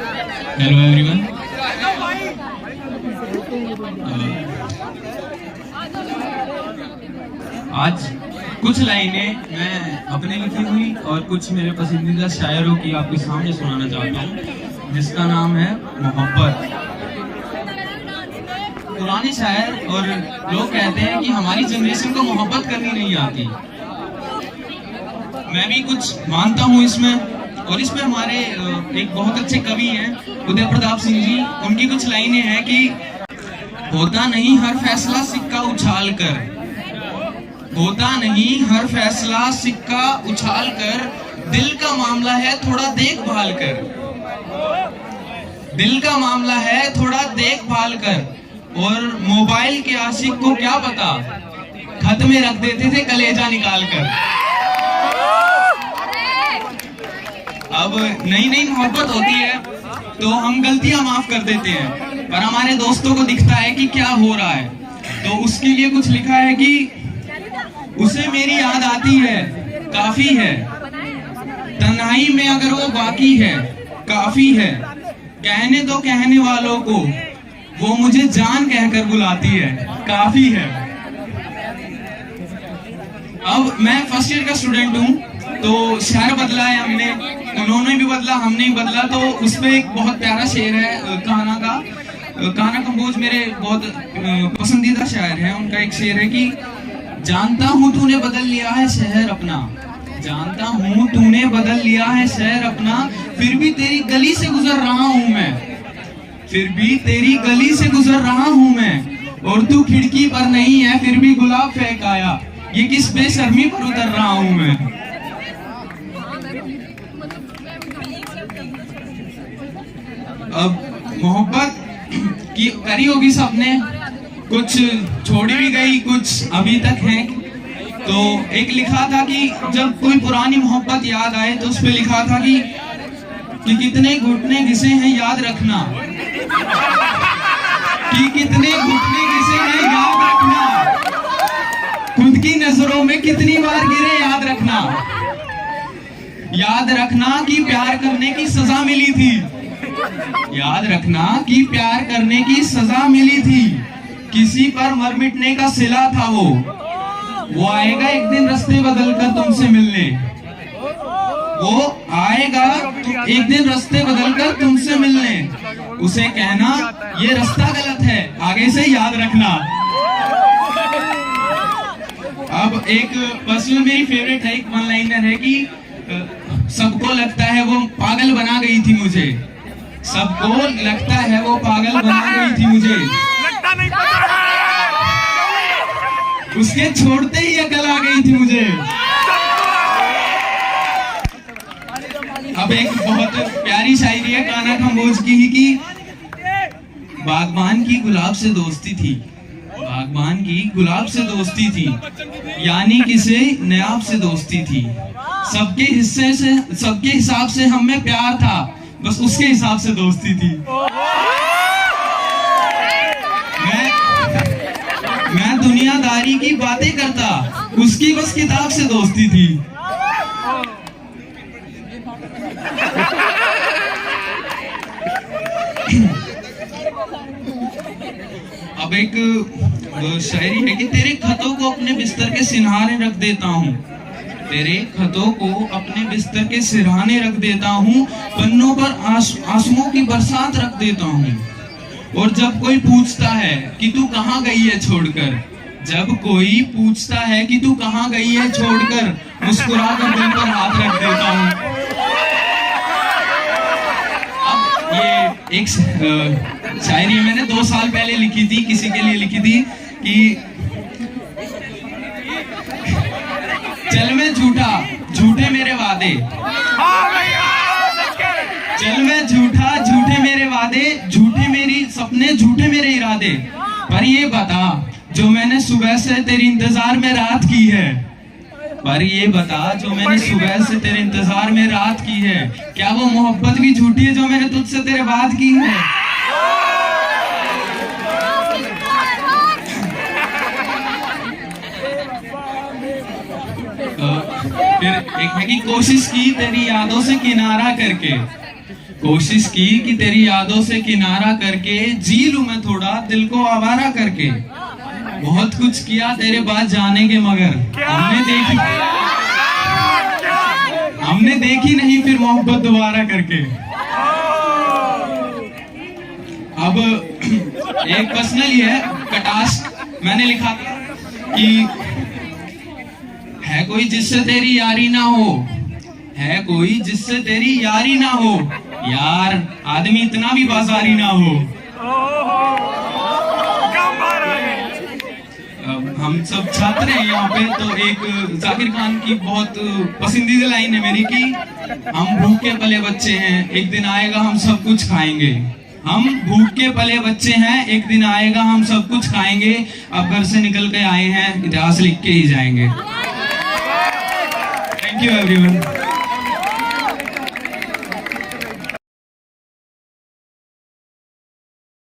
Hello everyone. आज कुछ लाइनें मैं अपने लिखी हुई और कुछ मेरे पसंदीदा शायरों की आपके सामने सुनाना चाहता हूँ, जिसका नाम है मोहब्बत। पुराने शायर और लोग कहते हैं कि हमारी जनरेशन को मोहब्बत करनी नहीं आती। मैं भी कुछ मानता हूँ इसमें, और इसमें हमारे एक बहुत अच्छे कवि हैं उदय प्रताप सिंह जी, उनकी कुछ लाइनें हैं कि होता नहीं हर फैसला सिक्का उछाल कर, होता नहीं हर फैसला सिक्का उछाल कर, दिल का मामला है थोड़ा देखभाल कर, दिल का मामला है थोड़ा देखभाल कर। और मोबाइल के आशिक को क्या पता, खत में रख देते थे कलेजा निकाल कर। अब नई नई मोहब्बत होती है तो हम गलतियां माफ कर देते हैं, पर हमारे दोस्तों को दिखता है कि क्या हो रहा है, तो उसके लिए कुछ लिखा है कि उसे मेरी याद आती है, काफी है, तन्हाई में अगर वो बाकी है, काफी है, कहने दो कहने वालों को, वो मुझे जान कहकर बुलाती है, काफी है। अब मैं फर्स्ट ईयर का स्टूडेंट हूँ, तो शहर बदला है हमने, उन्होंने भी बदला, हमने भी बदला। तो उसमें एक बहुत प्यारा शेर है कान्हा का। कान्हा कंबोज मेरे बहुत पसंदीदा शायर है। उनका एक शेर है कि जानता हूँ तूने बदल लिया है शहर अपना, जानता हूँ तूने बदल लिया है शहर अपना, फिर भी तेरी गली से गुजर रहा हूँ मैं, फिर भी तेरी गली से गुजर रहा हूँ मैं, और तू खिड़की पर नहीं है फिर भी गुलाब फेंक आया, ये किस बेशर्मी पर उतर रहा हूँ मैं। अब मोहब्बत की करी होगी सबने, कुछ छोड़ी भी गई, कुछ अभी तक है। तो एक लिखा था कि जब कोई पुरानी मोहब्बत याद आए तो उस पे लिखा था कि कितने घुटने घिसे हैं याद रखना, कि कितने घुटने घिसे हैं याद रखना, खुद की नजरों में कितनी बार गिरे याद रखना, याद रखना कि प्यार करने की सजा मिली थी, याद रखना कि प्यार करने की सजा मिली थी, किसी पर मर मिटने का सिला था वो आएगा एक दिन रास्ते बदल कर तुमसे मिलने, वो आएगा एक दिन रास्ते बदल कर तुमसे मिलने, उसे कहना ये रास्ता गलत है, आगे से याद रखना। अब एक पर्सनल मेरी फेवरेट है, एक वन लाइनर है कि सबको लगता है वो पागल बना गई थी मुझे, सबको लगता है वो पागल बना गई थी मुझे, उसके छोड़ते ही अकल आ गई थी मुझे। अब एक बहुत प्यारी शायरी है कान्हा कंबोज की ही कि बागबान की गुलाब से दोस्ती थी, बागबान की गुलाब से दोस्ती थी, यानी किसे नायाब से दोस्ती थी, सबके हिस्से से सबके हिसाब से हम में प्यार था, बस उसके हिसाब से दोस्ती थी। मैं दुनियादारी की बातें करता, उसकी बस किताब से दोस्ती थी। अब एक शायरी है कि तेरे खतों को अपने बिस्तर के सिरहाने रख देता हूँ, तेरे खतों को अपने बिस्तर के सिरहाने रख देता हूँ, पन्नों पर आंसुओं की बरसात रख देता हूँ, और जब कोई पूछता है कि तू कहाँ गई है छोड़कर, जब कोई पूछता है कि तू कहाँ गई है छोड़कर, मुस्कुरा कर दिल पर हाथ रख देता हूँ। अब ये एक शायरी मैंने 2 साल पहले लिखी थी, किसी के लिए लिखी थी कि चल मैं झूठा झूठे मेरे वादे, चल मैं झूठा झूठे मेरे वादे, झूठे मेरी सपने झूठे मेरे इरादे, पर ये बता जो मैंने सुबह से तेरी इंतजार में रात की है, पर ये बता जो मैंने सुबह से तेरे इंतजार में रात की है, क्या वो मोहब्बत भी झूठी है जो मैंने तुझसे तेरे बाद की है। फिर एक है कि कोशिश की तेरी यादों से किनारा करके, कोशिश की कि तेरी यादों से किनारा करके जी लूं मैं थोड़ा दिल को आवारा करके। बहुत कुछ किया तेरे बाद जाने के मगर हमने देखी नहीं फिर मोहब्बत दोबारा करके। अब एक पर्सनल है कटाश, मैंने लिखा था कि है कोई जिससे तेरी यारी ना हो, है कोई जिससे तेरी यारी ना हो, यार आदमी इतना भी बाजारी ना हो। हम सब छात्र हैं यहाँ पे, तो एक जाकिर खान की बहुत पसंदीदा लाइन है मेरी कि हम भूख के पले बच्चे हैं, एक दिन आएगा हम सब कुछ खाएंगे। हम भूख के पले बच्चे हैं, एक दिन आएगा हम सब कुछ खाएंगे। अब घर से निकल के आए हैं, इतिहास लिख के ही जाएंगे। Thank you everyone.